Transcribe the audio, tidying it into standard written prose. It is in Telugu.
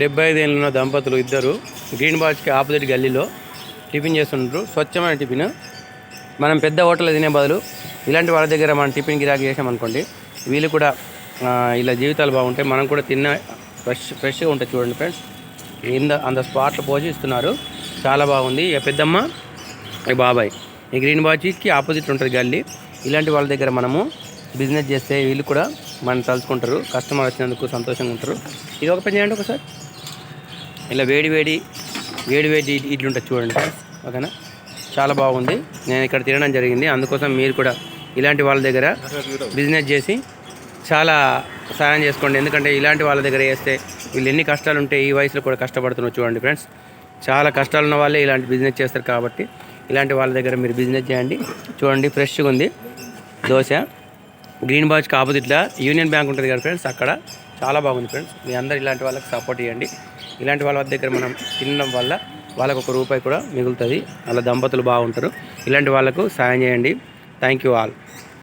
75 ఏళ్ళు ఉన్న దంపతులు ఇద్దరు గ్రీన్ బాచ్కి ఆపోజిట్ గల్లీలో టిఫిన్ చేస్తుంటారు. స్వచ్ఛమైన టిఫిన్. మనం పెద్ద హోటల్లో తినే బదులు ఇలాంటి వాళ్ళ దగ్గర మనం టిఫిన్ గిరాకీ చేసామనుకోండి, వీళ్ళు కూడా ఇలా జీవితాలు బాగుంటాయి. మనం కూడా తిన్న ఫ్రెష్గా ఉంటుంది. చూడండి ఫ్రెండ్స్, అంత స్పాట్లో పోసి ఇస్తున్నారు. చాలా బాగుంది. ఇక పెద్దమ్మ, ఈ బాబాయ్, ఈ గ్రీన్ బాచ్కి ఆపోజిట్ ఉంటుంది గల్లీ. ఇలాంటి వాళ్ళ దగ్గర మనము బిజినెస్ చేస్తే వీళ్ళు కూడా మనం తలుచుకుంటారు. కస్టమర్ వచ్చినందుకు సంతోషంగా ఉంటారు. ఇది ఒక పని చేయండి ఒకసారి. ఇలా వేడి వేడి ఇడ్లీ ఉంటుంది చూడండి ఫ్రెండ్స్, ఓకేనా. చాలా బాగుంది. నేను ఇక్కడ తినడం జరిగింది. అందుకోసం మీరు కూడా ఇలాంటి వాళ్ళ దగ్గర బిజినెస్ చేసి చాలా సాయం చేసుకోండి. ఎందుకంటే ఇలాంటి వాళ్ళ దగ్గర చేస్తే వీళ్ళు ఎన్ని కష్టాలు ఉంటే ఈ వయసులో కూడా కష్టపడుతున్నారు. చూడండి ఫ్రెండ్స్, చాలా కష్టాలు ఉన్న వాళ్ళే ఇలాంటి బిజినెస్ చేస్తారు. కాబట్టి ఇలాంటి వాళ్ళ దగ్గర మీరు బిజినెస్ చేయండి. చూడండి ఫ్రెష్గా ఉంది దోశ. గ్రీన్ బాచ్కి ఆపోజిట్లో యూనియన్ బ్యాంక్ ఉంటుంది కదా ఫ్రెండ్స్, అక్కడ చాలా బాగుంది ఫ్రెండ్స్. మీ అందరు ఇలాంటి వాళ్ళకి సపోర్ట్ చేయండి. ఇలాంటి వాళ్ళ దగ్గర మనం తినడం వల్ల వాళ్ళకు ₹1 కూడా మిగులుతుంది. అలా దంపతులు బాగుంటారు. ఇలాంటి వాళ్ళకు సాయం చేయండి. Thank you all.